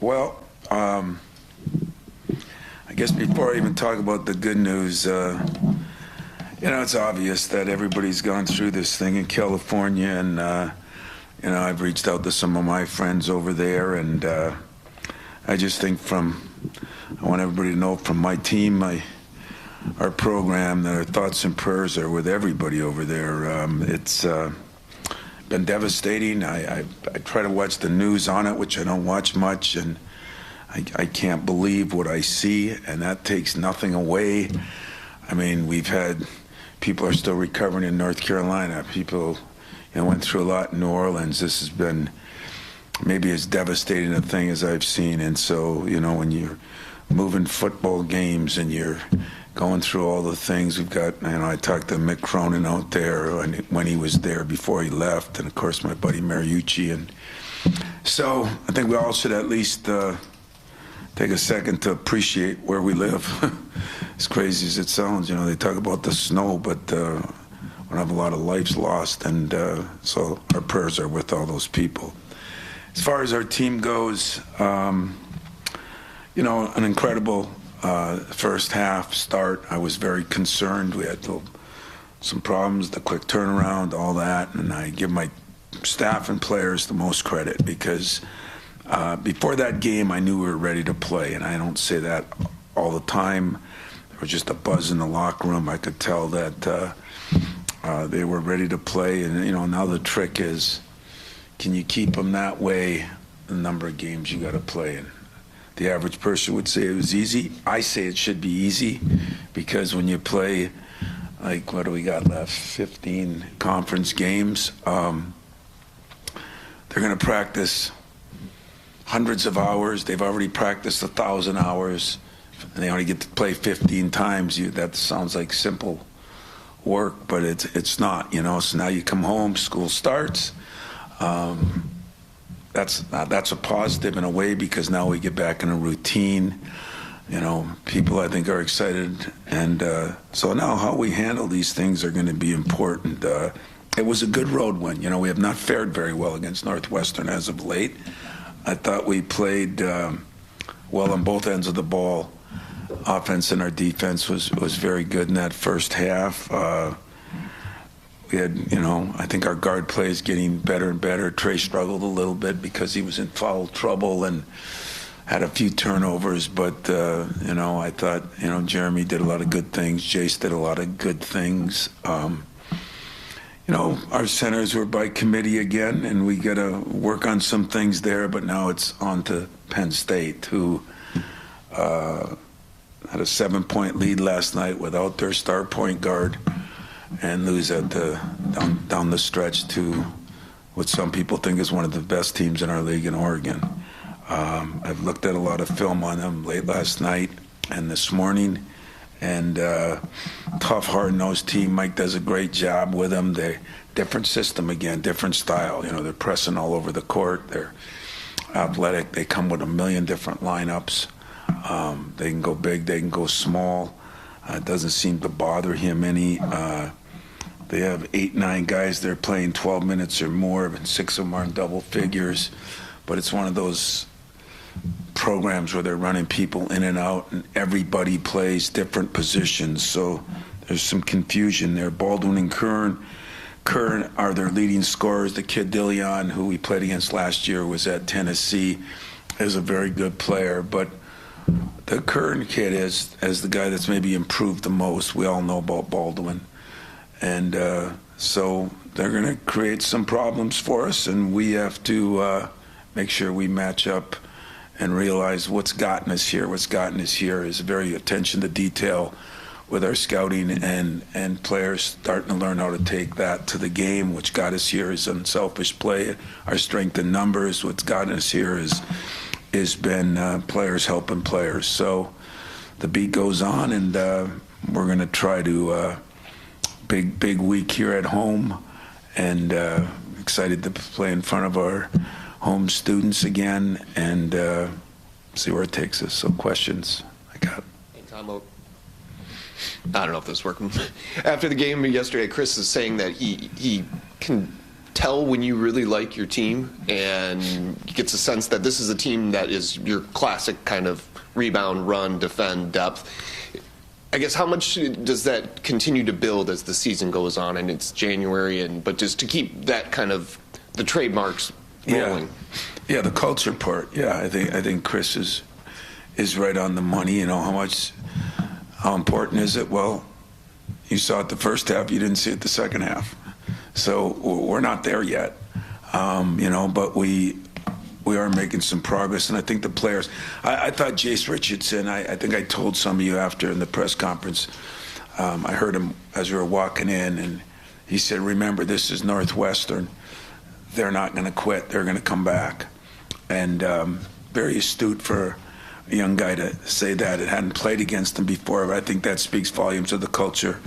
Well, I guess before I even talk about the good news, it's obvious that everybody's gone through this thing in California, and I've reached out to some of my friends over there, and I just think I want everybody to know from my team, our program, that our thoughts and prayers are with everybody over there. It's been devastating. I try to watch the news on it, which I don't watch much, and I can't believe what I see, and that takes nothing away. I mean, people are still recovering in North Carolina. People went through a lot in New Orleans. This has been maybe as devastating a thing as I've seen. And so, when you're moving football games and you're going through all the things we've got, I talked to Mick Cronin out there when he was there before he left, and of course my buddy Mariucci. And so I think we all should at least take a second to appreciate where we live. As crazy as it sounds, they talk about the snow, but we have a lot of lives lost, and so our prayers are with all those people. As far as our team goes, an incredible first half start. I was very concerned. We had some problems, the quick turnaround, all that, and I give my staff and players the most credit because before that game, I knew we were ready to play, and I don't say that all the time. There was just a buzz in the locker room. I could tell that they were ready to play, and now the trick is, can you keep them that way the number of games you got to play? And the average person would say it was easy. I say it should be easy because when you play, like, what do we got left? 15 conference games. They're going to practice hundreds of hours. They've already practiced 1,000 hours, and they only get to play 15 times. That sounds like simple work, but it's not. So now you come home, school starts. That's a positive in a way because now we get back in a routine. People I think are excited, and so now how we handle these things are going to be important. It was a good road win. We have not fared very well against Northwestern as of late. I thought we played well on both ends of the ball. Offense and our defense was very good in that first half. We had, I think our guard play is getting better and better. Trey struggled a little bit because he was in foul trouble and had a few turnovers. But, I thought, Jeremy did a lot of good things. Jace did a lot of good things. Our centers were by committee again, and we got to work on some things there. But now it's on to Penn State, who had a 7-point lead last night without their star point guard, and lose down the stretch to what some people think is one of the best teams in our league in Oregon. I've looked at a lot of film on them late last night and this morning, and tough, hard-nosed team. Mike does a great job with them. They're different system again, different style. They're pressing all over the court. They're athletic. They come with a million different lineups. They can go big. They can go small. It doesn't seem to bother him any. They have 8, 9 guys they're playing 12 minutes or more, and 6 of them are in double figures. But it's one of those programs where they're running people in and out, and everybody plays different positions. So there's some confusion there. Baldwin and Kern are their leading scorers. The kid Dillion, who we played against last year, was at Tennessee, is a very good player. But the Kern kid is the guy that's maybe improved the most. We all know about Baldwin. And so they're going to create some problems for us, and we have to make sure we match up and realize what's gotten us here. What's gotten us here is very attention to detail with our scouting and players starting to learn how to take that to the game. Which got us here is unselfish play. Our strength in numbers. What's gotten us here has been players helping players. So the beat goes on, and we're going to try to big week here at home, and excited to play in front of our home students again and see where it takes us. So questions I got. Hey, Tom, I don't know if this is working. After the game yesterday, Chris is saying that he can tell when you really like your team and gets a sense that this is a team that is your classic kind of rebound, run, defend, depth? I guess how much does that continue to build as the season goes on and it's January, but just to keep that kind of the trademarks rolling? Yeah, the culture part. Yeah, I think Chris is right on the money. You know, how important is it? Well, you saw it the first half, you didn't see it the second half. So we're not there yet, you know, but we are making some progress, and I think the players. I thought Jace Richardson. I think I told some of you after in the press conference. I heard him as we were walking in, and he said, "Remember, this is Northwestern. They're not going to quit. They're going to come back." And very astute for a young guy to say that. It hadn't played against him before, but I think that speaks volumes of the culture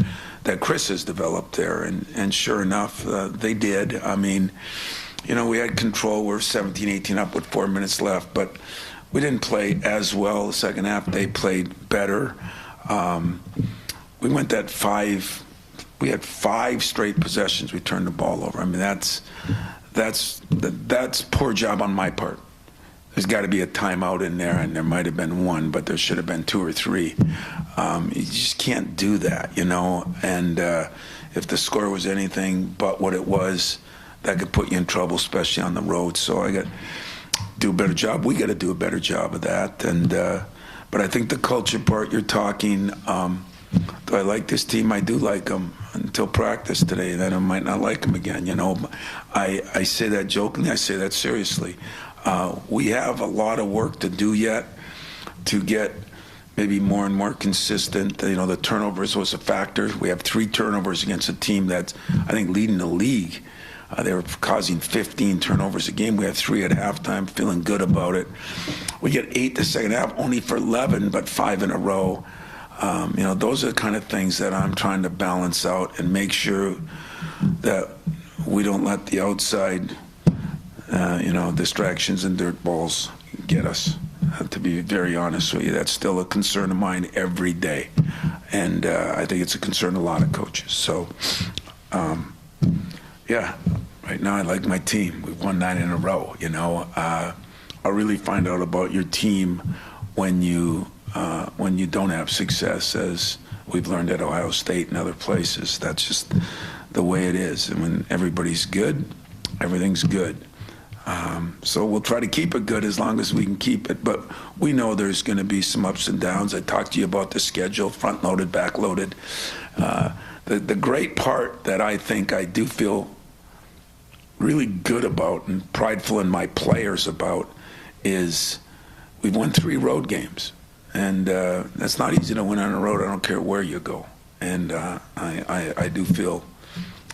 that Chris has developed there. And sure enough, they did. I mean, you know, we had control. We're 17-18 up with 4 minutes left, but we didn't play as well the second half. They played better. We went that we had 5 straight possessions. We turned the ball over. I mean, that's poor job on my part. There's got to be a timeout in there, and there might have been one, but there should have been 2 or 3. You just can't do that, you know. And if the score was anything but what it was, that could put you in trouble, especially on the road. So I got to do a better job. We got to do a better job of that. And but I think the culture part you're talking. Do I like this team? I do like them until practice today. Then I might not like them again. You know, I say that jokingly. I say that seriously. We have a lot of work to do yet to get maybe more and more consistent. You know, the turnovers was a factor. We have 3 turnovers against a team that's, I think, leading the league. They were causing 15 turnovers a game. We had 3 at halftime, feeling good about it. We get 8 the second half, only for 11, but 5 in a row. You know, those are the kind of things that I'm trying to balance out and make sure that we don't let the outside you know, distractions and dirt balls get us. To be very honest with you, that's still a concern of mine every day. And I think it's a concern of a lot of coaches. So, yeah, right now I like my team. We've won 9 in a row, you know. I'll really find out about your team when you don't have success, as we've learned at Ohio State and other places. That's just the way it is. And when everybody's good, everything's good. So we'll try to keep it good as long as we can keep it. But we know there's going to be some ups and downs. I talked to you about the schedule, front-loaded, back-loaded. The great part that I think I do feel really good about and prideful in my players about is we've won 3 road games. And that's not easy to win on the road. I don't care where you go. And I do feel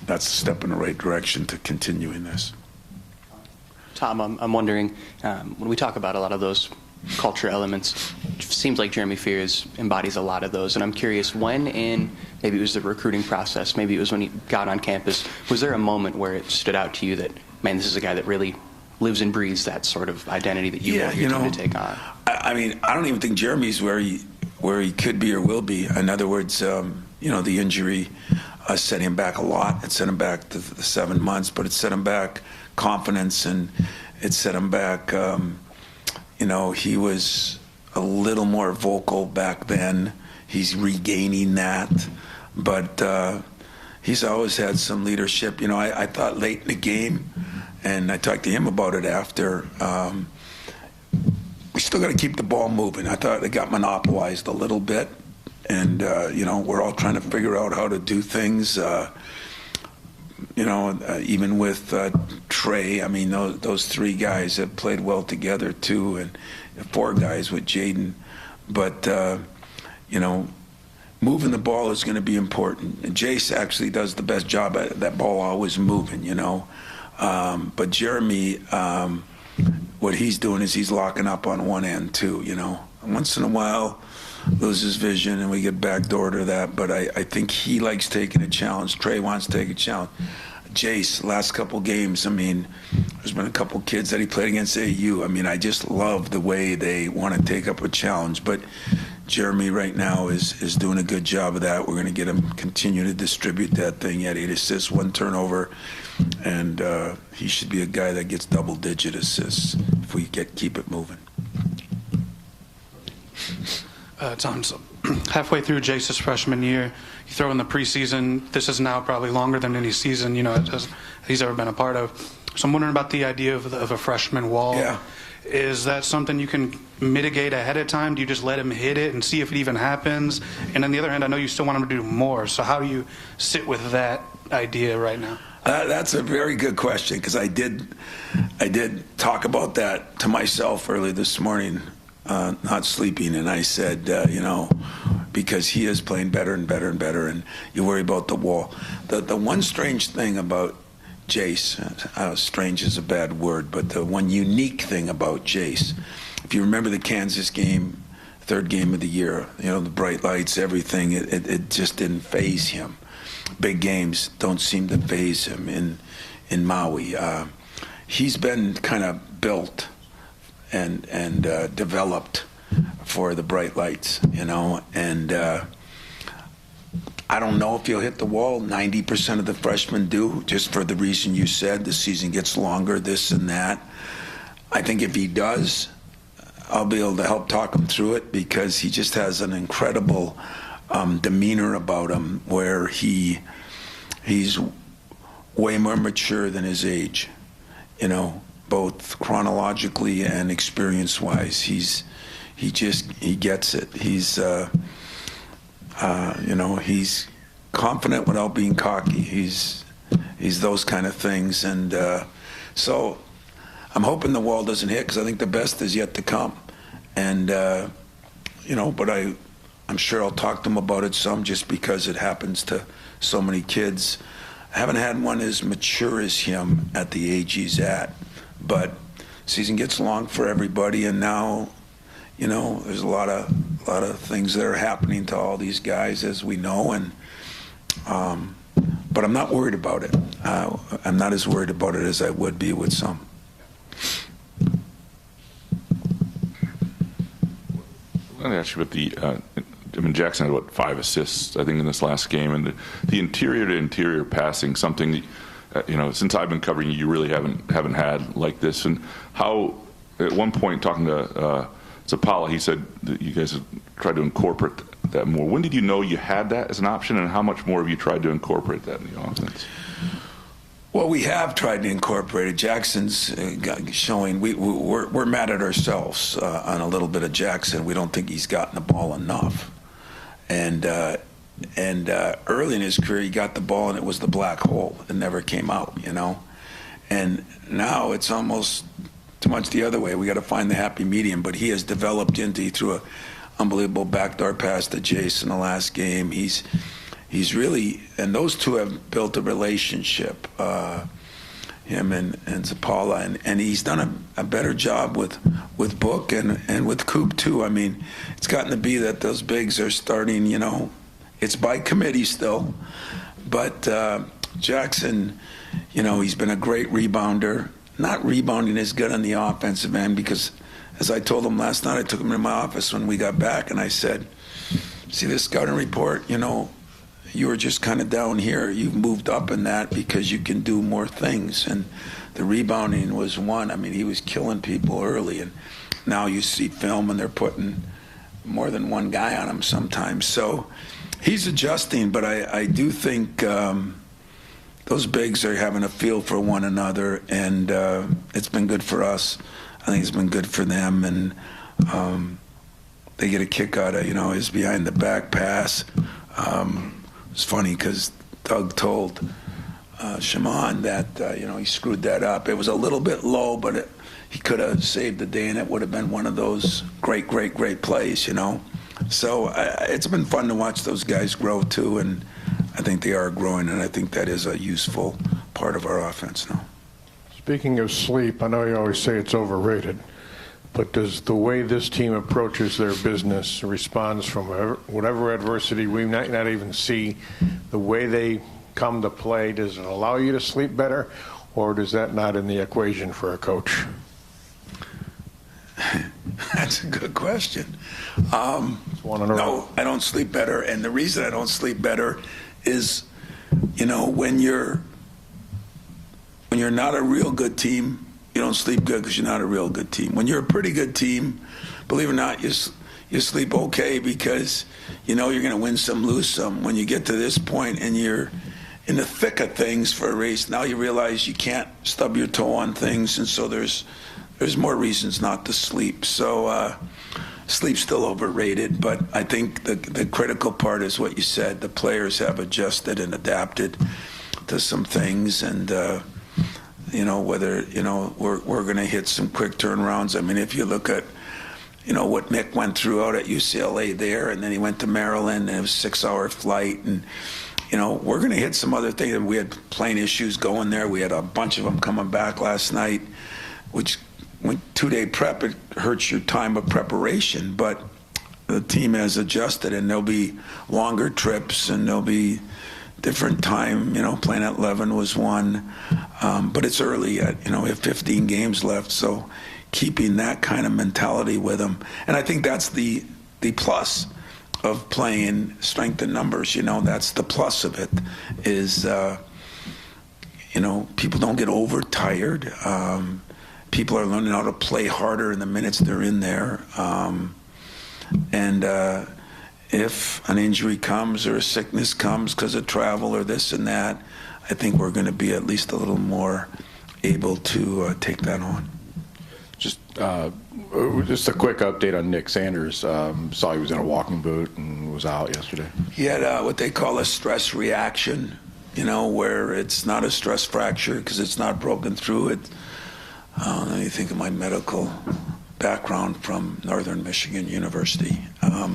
that's a step in the right direction to continuing this. Tom, I'm wondering, when we talk about a lot of those culture elements, it seems like Jeremy Fears embodies a lot of those. And I'm curious, when in, maybe it was the recruiting process, maybe it was when he got on campus, was there a moment where it stood out to you that, man, this is a guy that really lives and breathes that sort of identity that you want your team to take on? I mean, I don't even think Jeremy's where he could be or will be. In other words, you know, the injury set him back a lot. It set him back to the 7 months, but it set him back confidence, and it set him back. You know, he was a little more vocal back then. He's regaining that, but he's always had some leadership. You know, I thought late in the game, and I talked to him about it after, we still got to keep the ball moving. I thought it got monopolized a little bit, and you know, we're all trying to figure out how to do things. You know, even with Trey, I mean, those 3 guys have played well together too, and 4 guys with Jaden. But you know, moving the ball is going to be important. And Jace actually does the best job at that ball always moving, you know. But Jeremy, what he's doing is he's locking up on one end too, you know. Once in a while, loses vision and we get backdoor to that, but I think he likes taking a challenge. Trey wants to take a challenge. Jace, last couple games, I mean, there's been a couple kids that he played against AU. I mean, I just love the way they want to take up a challenge. But Jeremy right now is doing a good job of that. We're going to get him continue to distribute that thing. He had 8 assists, 1 turnover, and he should be a guy that gets double-digit assists if we keep it moving. Tom, so halfway through Jace's freshman year, you throw in the preseason. This is now probably longer than any season he's ever been a part of. So I'm wondering about the idea of a freshman wall. Yeah. Is that something you can mitigate ahead of time? Do you just let him hit it and see if it even happens? And on the other hand, I know you still want him to do more. So how do you sit with that idea right now? That's a very good question, because I did talk about that to myself early this morning, not sleeping, and I said, because he is playing better and better and better, and you worry about the wall. The one strange thing about Jace, strange is a bad word, but the one unique thing about Jace, if you remember the Kansas game, third game of the year, the bright lights, everything, it just didn't faze him. Big games don't seem to faze him in Maui. He's been kind of built and developed for the bright lights, and I don't know if he'll hit the wall. 90% of the freshmen do, just for the reason you said. The season gets longer, this and that. I think if he does, I'll be able to help talk him through it, because he just has an incredible demeanor about him, where he's way more mature than his age, both chronologically and experience-wise. He gets it. He's he's confident without being cocky. He's those kind of things, and so I'm hoping the wall doesn't hit, because I think the best is yet to come. And but I'm sure I'll talk to him about it some, just because it happens to so many kids. I haven't had one as mature as him at the age he's at, but season gets long for everybody, and now there's a lot of things that are happening to all these guys, as we know, and but I'm not worried about it. I'm not as worried about it as I would be with some. Let me ask you about Jackson had 5 assists, I think, in this last game, and the interior to interior passing, something that, since I've been covering you really haven't had like this. And how, at one point, talking to Zapala, he said that you guys have tried to incorporate that more. When did you know you had that as an option, and how much more have you tried to incorporate that in the offense? Well, we have tried to incorporate it. Jackson's showing we're mad at ourselves on a little bit of Jackson. We don't think he's gotten the ball enough. And early in his career, he got the ball and it was the black hole. It never came out, And now it's almost too much the other way. We got to find the happy medium. But he has developed into, he threw an unbelievable backdoor pass to Jace in the last game. He's really, and those two have built a relationship, him and Zapala, and he's done a better job with Book and with Coop too. I mean, it's gotten to be that those bigs are starting, it's by committee still, but Jackson, he's been a great rebounder, not rebounding as good on the offensive end, because as I told him last night, I took him to my office when we got back and I said, see this scouting report, you were just kind of down here. You've moved up in that because you can do more things. And the rebounding was one. I mean, he was killing people early. And now you see film and they're putting more than one guy on him sometimes. So he's adjusting, but I do think those bigs are having a feel for one another. And it's been good for us. I think it's been good for them. And they get a kick out of, his behind the back pass. It's funny because Doug told Shimon that he screwed that up. It was a little bit low, but he could have saved the day, and it would have been one of those great plays, So it's been fun to watch those guys grow too, and I think they are growing, and I think that is a useful part of our offense now. Speaking of sleep, I know you always say it's overrated, but does the way this team approaches their business, responds from whatever adversity we might not even see, the way they come to play, does it allow you to sleep better, or does that not in the equation for a coach? That's a good question. One in a row. No, I don't sleep better, and the reason I don't sleep better is, when you're not a real good team, you don't sleep good because you're not a real good team. When you're a pretty good team, believe it or not, you sleep okay because you're going to win some, lose some. When you get to this point and you're in the thick of things for a race, now you realize you can't stub your toe on things, and so there's more reasons not to sleep. So sleep's still overrated, but I think the critical part is what you said. The players have adjusted and adapted to some things, and whether we're going to hit some quick turnarounds. I mean, if you look at what Nick went through out at UCLA there, and then he went to Maryland, and it was a 6-hour flight, and we're going to hit some other things. We had plane issues going there. We had a bunch of them coming back last night, which when 2-day prep, it hurts your time of preparation. But the team has adjusted, and there'll be longer trips, and there'll be different time. Playing at 11 was one, but it's early yet. We have 15 games left, so keeping that kind of mentality with them, and I think that's the plus of playing strength in numbers. That's the plus of it is, people don't get overtired. People are learning how to play harder in the minutes they're in there. And if an injury comes or a sickness comes because of travel or this and that, I think we're going to be at least a little more able to take that on. Just a quick update on Nick Sanders. Saw he was in a walking boot and was out yesterday. He had what they call a stress reaction, where it's not a stress fracture because it's not broken through it. Let me think of my medical background from Northern Michigan University. A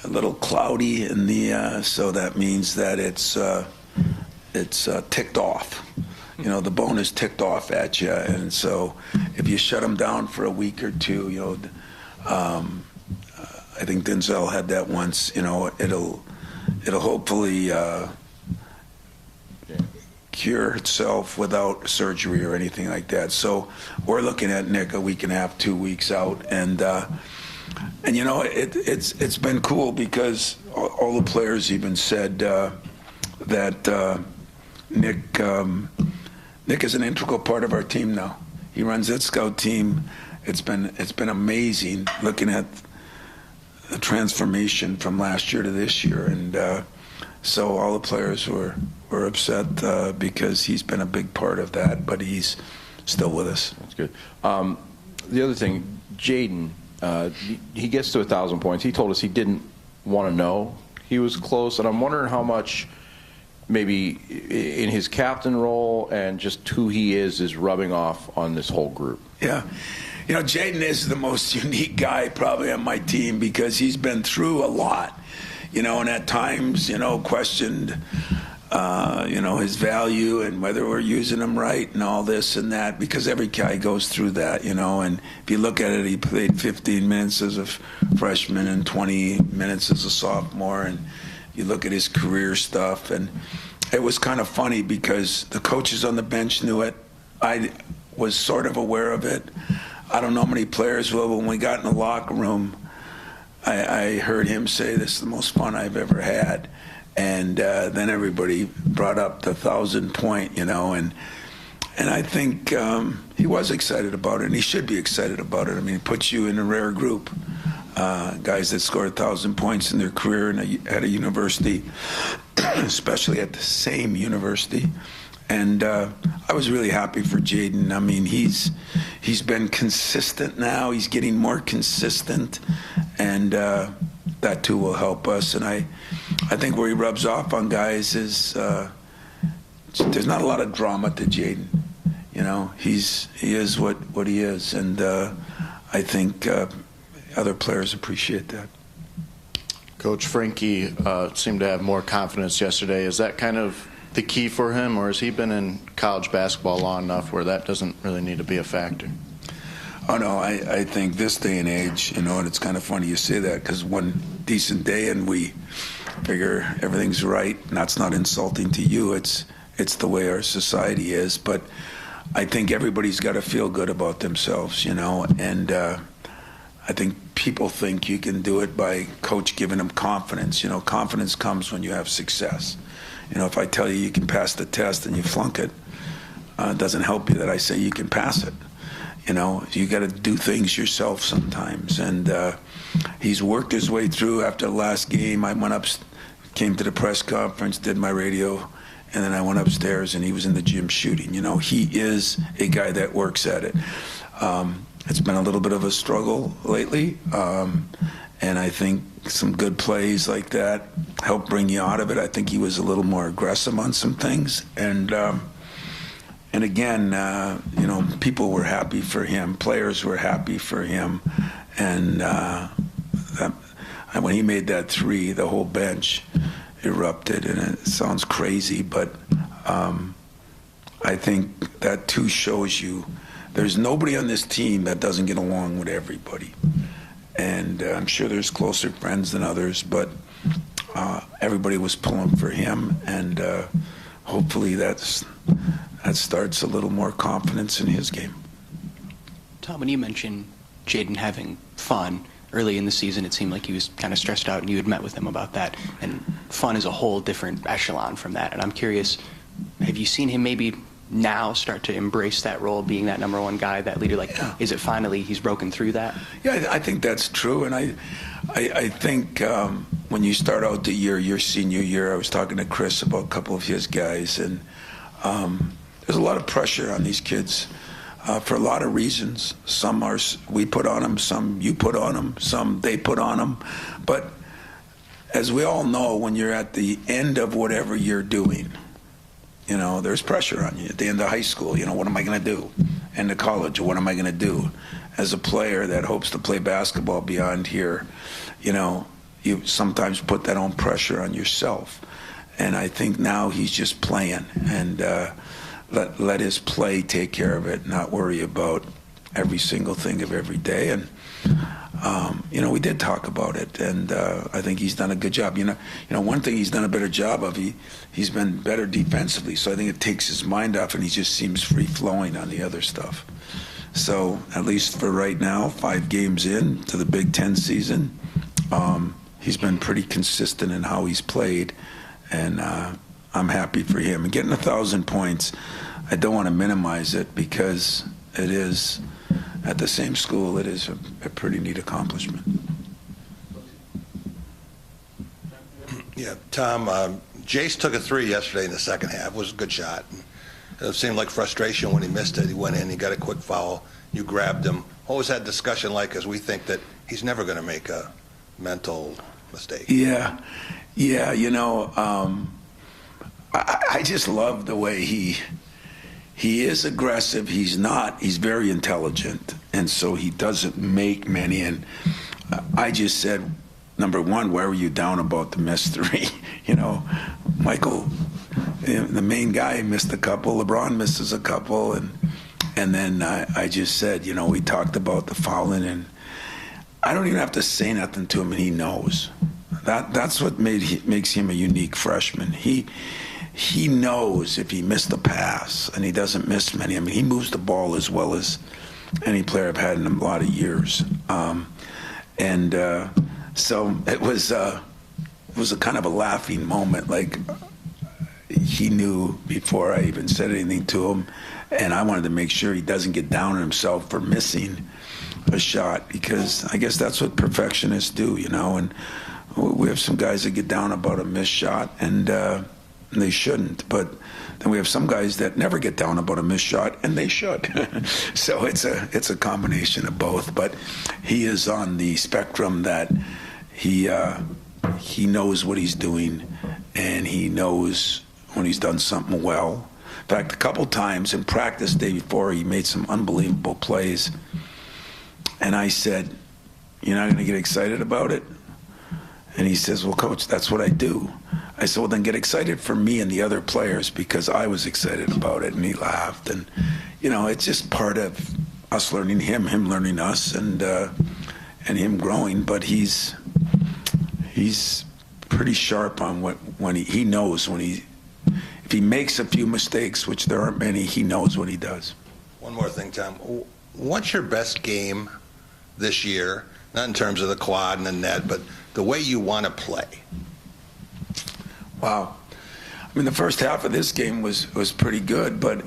little cloudy in the, so that means that it's ticked off. The bone is ticked off at you, and so if you shut them down for a week or two, I think Denzel had that once. It'll hopefully cure itself without surgery or anything like that. So we're looking at Nick a week and a half, 2 weeks out, and it's been cool because all the players even said that Nick is an integral part of our team now. He runs that scout team. It's been amazing looking at the transformation from last year to this year, and so all the players were upset because he's been a big part of that, but he's still with us. That's good. The other thing, Jaden, he gets to 1,000 points. He told us he didn't want to know he was close, and I'm wondering how much maybe in his captain role and just who he is rubbing off on this whole group. Yeah. Jaden is the most unique guy probably on my team because he's been through a lot, and at times, questioned, his value and whether we're using him right and all this and that, because every guy goes through that, and if you look at it, he played 15 minutes as a freshman and 20 minutes as a sophomore, and you look at his career stuff, and it was kind of funny because the coaches on the bench knew it. I was sort of aware of it. I don't know how many players will, but when we got in the locker room, I heard him say, "This is the most fun I've ever had." And then everybody brought up the 1,000-point, and I think he was excited about it, and he should be excited about it. I mean, it puts you in a rare group. Guys that score 1,000 points in their career at a university, especially at the same university. And I was really happy for Jaden. I mean, he's been consistent now. He's getting more consistent, and that too will help us. And I think where he rubs off on guys is there's not a lot of drama to Jaden. He is what he is, and I think other players appreciate that. Coach Frankie seemed to have more confidence yesterday. Is that kind of the key for him, or has he been in college basketball long enough where that doesn't really need to be a factor? Oh, no, I think this day and age, and it's kind of funny you say that because one decent day and we figure everything's right, and that's not insulting to you. It's the way our society is. But I think everybody's got to feel good about themselves, and I think people think you can do it by coach giving them confidence. You know, confidence comes when you have success. You know, if I tell you you can pass the test and you flunk it, it doesn't help you that I say you can pass it. You know, you got to do things yourself sometimes. And he's worked his way through. After the last game, I went up, came to the press conference, did my radio, and then I went upstairs and he was in the gym shooting. You know, he is a guy that works at it. It's been a little bit of a struggle lately, and I think some good plays like that help bring you out of it. I think he was a little more aggressive on some things, and again, you know, people were happy for him, players were happy for him, and when he made that three, the whole bench erupted, and it sounds crazy, but I think that too shows you there's nobody on this team that doesn't get along with everybody. And I'm sure there's closer friends than others, but everybody was pulling for him, and hopefully that starts a little more confidence in his game. Tom, when you mentioned Jaden having fun early in the season, it seemed like he was kind of stressed out, and you had met with him about that. And fun is a whole different echelon from that. And I'm curious, have you seen him maybe now start to embrace that role, being that number one guy, that leader? Like, yeah. Is it finally he's broken through that? Yeah, I think that's true. And I think when you start out the year, your senior year, I was talking to Chris about a couple of his guys, and there's a lot of pressure on these kids for a lot of reasons. Some are we put on them, some you put on them, some they put on them. But as we all know, when you're at the end of whatever you're doing, you know, there's pressure on you. At the end of high school, you know, what am I going to do? End of college, what am I going to do? As a player that hopes to play basketball beyond here, you know, you sometimes put that own pressure on yourself. And I think now he's just playing, and let his play take care of it, not worry about every single thing of every day. And you know, we did talk about it, and I think he's done a good job. You know, one thing he's done a better job of, he's been better defensively. So I think it takes his mind off, and he just seems free flowing on the other stuff. So at least for right now, 5 games in to the Big Ten season, he's been pretty consistent in how he's played, and I'm happy for him. And getting 1,000 points, I don't want to minimize it, because it is, at the same school, it is a pretty neat accomplishment. Yeah, Tom, Jace took a 3 yesterday in the second half. It was a good shot. It seemed like frustration when he missed it. He went in, he got a quick foul, you grabbed him. What was that discussion like, as we think that he's never going to make a mental mistake? Yeah, you know, I just love the way he is aggressive. He's very intelligent, and so he doesn't make many. And I just said, number one, why were you down about the missed 3? You know, Michael, the main guy, missed a couple. LeBron misses a couple, and then I just said, you know, we talked about the fouling, and I don't even have to say nothing to him, and he knows. That's what makes him a unique freshman. He knows if he missed a pass, and he doesn't miss many. I mean, he moves the ball as well as any player I've had in a lot of years. So it was a kind of a laughing moment. Like, he knew before I even said anything to him, and I wanted to make sure he doesn't get down on himself for missing a shot, because I guess that's what perfectionists do, you know. And we have some guys that get down about a missed shot, and they shouldn't. But then we have some guys that never get down about a missed shot, and they should. So it's a combination of both. But he is on the spectrum that he knows what he's doing, and he knows when he's done something well. In fact, a couple times in practice the day before, he made some unbelievable plays, and I said, "You're not going to get excited about it?" And he says, "Well, Coach, that's what I do." I said, "Well, then get excited for me and the other players, because I was excited about it." And he laughed. And, you know, it's just part of us learning him learning us, and him growing. But he's pretty sharp on when he knows when if he makes a few mistakes, which there aren't many, he knows what he does. One more thing, Tom. What's your best game this year? Not in terms of the quad and the net, but the way you want to play. Wow. I mean, the first half of this game was pretty good, but,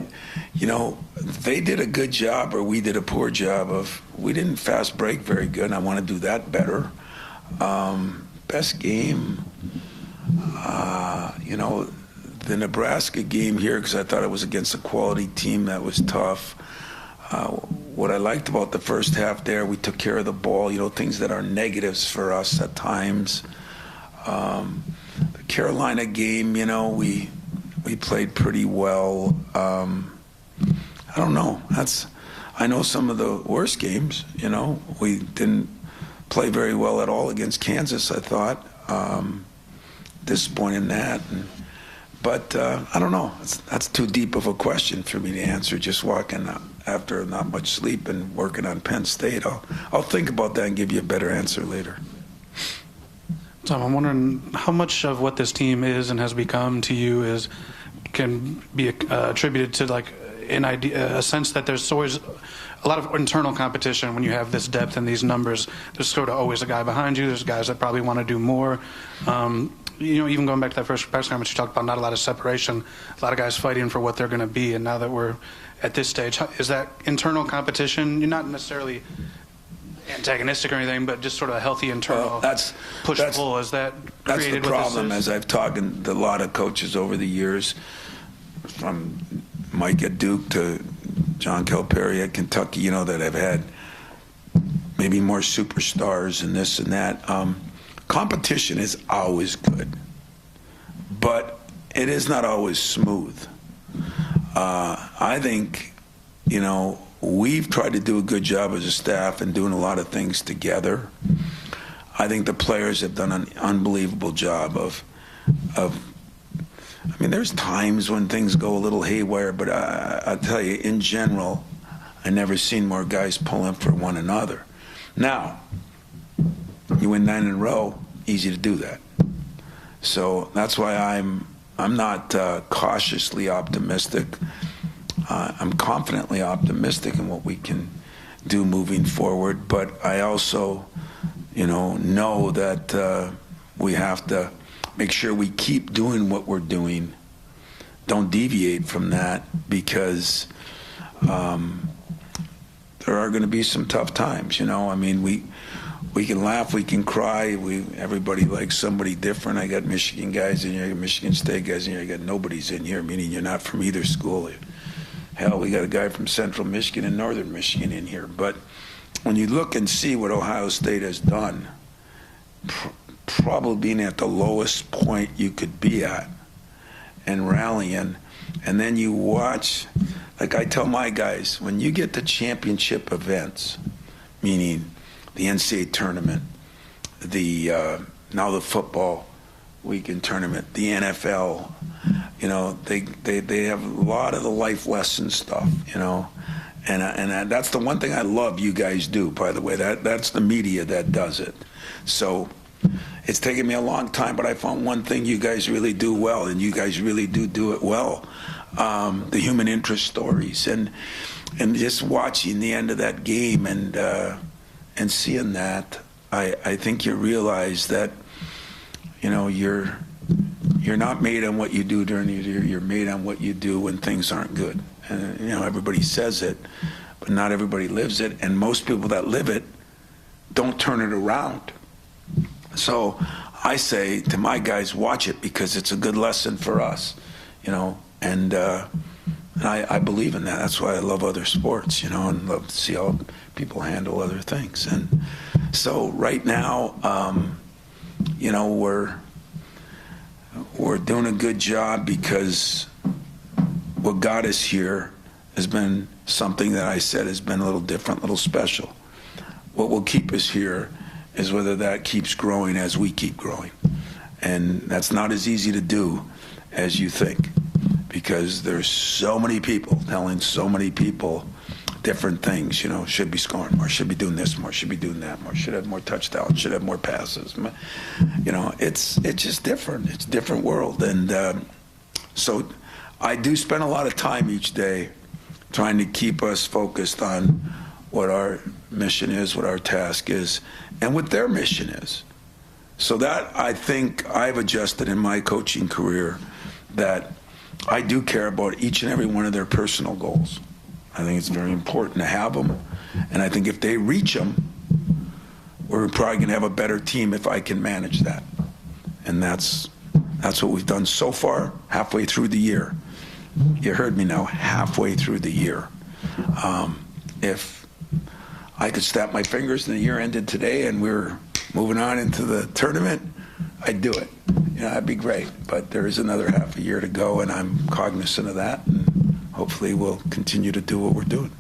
they did a good job or we did a poor job of, we didn't fast break very good, and I want to do that better. Best game, the Nebraska game here, because I thought it was against a quality team that was tough. What I liked about the first half there, we took care of the ball, things that are negatives for us at times. The Carolina game, we played pretty well. I don't know. I know some of the worst games, we didn't play very well at all against Kansas, I thought. Disappointed in that. But I don't know. That's too deep of a question for me to answer just walking after not much sleep and working on Penn State. I'll think about that and give you a better answer later. Tom, I'm wondering how much of what this team is and has become to you can be attributed to like a sense that there's always a lot of internal competition when you have this depth and these numbers. There's sort of always a guy behind you. There's guys that probably want to do more. Even going back to that first press conference, you talked about not a lot of separation, a lot of guys fighting for what they're going to be. And now that we're at this stage, is that internal competition? You're not necessarily antagonistic or anything, but just sort of a healthy internal push-pull. Is that created? That's the problem, as I've talked to a lot of coaches over the years, from Mike at Duke to John Calipari at Kentucky, that have had maybe more superstars and this and that. Competition is always good, but it is not always smooth. I think, we've tried to do a good job as a staff and doing a lot of things together. I think the players have done an unbelievable job of I mean, there's times when things go a little haywire, but I'll tell you, in general, I never seen more guys pulling for one another. Now, you win 9 in a row, easy to do that. So that's why I'm not cautiously optimistic. I'm confidently optimistic in what we can do moving forward, but I also, know that we have to make sure we keep doing what we're doing. Don't deviate from that, because there are going to be some tough times. I mean, we can laugh, we can cry. Everybody likes somebody different. I got Michigan guys in here, I got Michigan State guys in here, I got nobody's in here, meaning you're not from either school. Hell, we got a guy from Central Michigan and Northern Michigan in here. But when you look and see what Ohio State has done, probably being at the lowest point you could be at and rallying, and then you watch, like I tell my guys, when you get to championship events, meaning the NCAA tournament, now the football weekend tournament, the NFL, they have a lot of the life lesson stuff, and that's the one thing I love you guys do, by the way. That's the media that does it. So it's taken me a long time, but I found one thing you guys really do well, and you guys really do it well, the human interest stories, and just watching the end of that game and seeing that, I think you realize that, you're not made on what you do during the year, you're made on what you do when things aren't good. And, everybody says it, but not everybody lives it, and most people that live it don't turn it around. So I say to my guys, watch it, because it's a good lesson for us, and I believe in that. That's why I love other sports, and love to see how people handle other things. And so right now, we're doing a good job, because what got us here has been something that I said has been a little different, a little special. What will keep us here is whether that keeps growing as we keep growing. And that's not as easy to do as you think, because there's so many people telling so many people different things, should be scoring more, should be doing this more, should be doing that more, should have more touchdowns, should have more passes. It's just different. It's a different world. And so I do spend a lot of time each day trying to keep us focused on what our mission is, what our task is, and what their mission is. So that, I think I've adjusted in my coaching career, that I do care about each and every one of their personal goals. I think it's very important to have them, and I think if they reach them, we're probably going to have a better team if I can manage that. And that's what we've done so far, halfway through the year. You heard me now, halfway through the year. If I could snap my fingers and the year ended today and we're moving on into the tournament, I'd do it. You know, that'd be great. But there is another half a year to go, and I'm cognizant of that. And hopefully we'll continue to do what we're doing.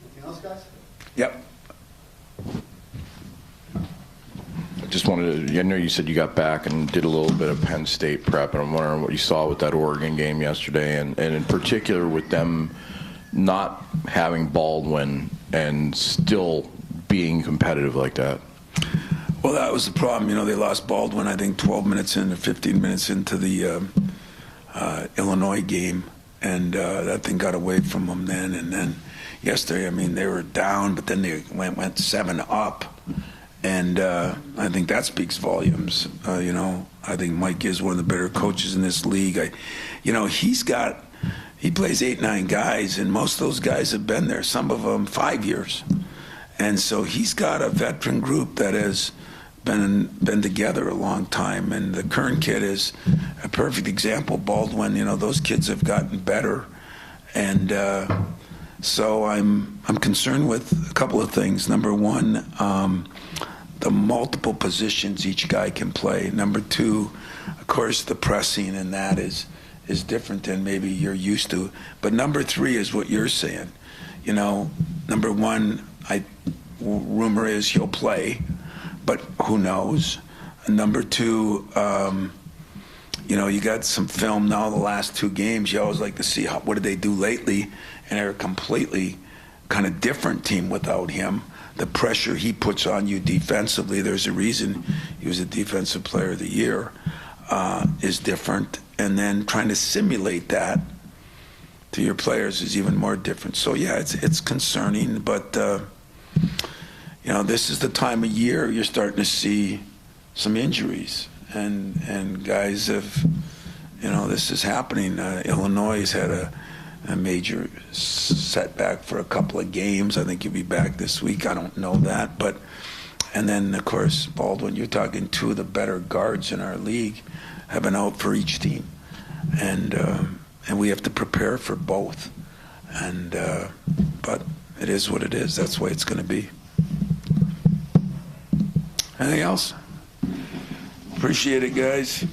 Anything else, guys? Yep. I just wanted to, I know you said you got back and did a little bit of Penn State prep, and I'm wondering what you saw with that Oregon game yesterday, and in particular with them not having Baldwin and still being competitive like that. Well, that was the problem. You know, they lost Baldwin, I think, 12 minutes in or 15 minutes into the Illinois game, and that thing got away from them then. And then yesterday, I mean, they were down, but then they went 7 up. And I think that speaks volumes. You know, I think Mike is one of the better coaches in this league. You know, he plays 8, 9 guys, and most of those guys have been there, some of them 5 years. And so he's got a veteran group that has been together a long time. And the Kern kid is a perfect example. Baldwin, you know, those kids have gotten better. And so I'm concerned with a couple of things. Number one, the multiple positions each guy can play. Number two, of course, the pressing, and that is different than maybe you're used to. But number three is what you're saying. You know, number one, rumor is he'll play, but who knows? And number two, you know, you got some film now the last 2 games. You always like to see what did they do lately, and they're a completely kind of different team without him. The pressure he puts on you defensively, there's a reason he was a Defensive Player of the Year, is different. And then trying to simulate that to your players is even more different. So, yeah, it's concerning. But, you know, this is the time of year you're starting to see some injuries. And guys have, you know, this is happening. Illinois has had a major setback for a couple of games. I think he'll be back this week. I don't know that. But, and then, of course, Baldwin, you're talking 2 of the better guards in our league have been out for each team. And we have to prepare for both. And but it is what it is. That's the way it's going to be. Anything else? Appreciate it, guys.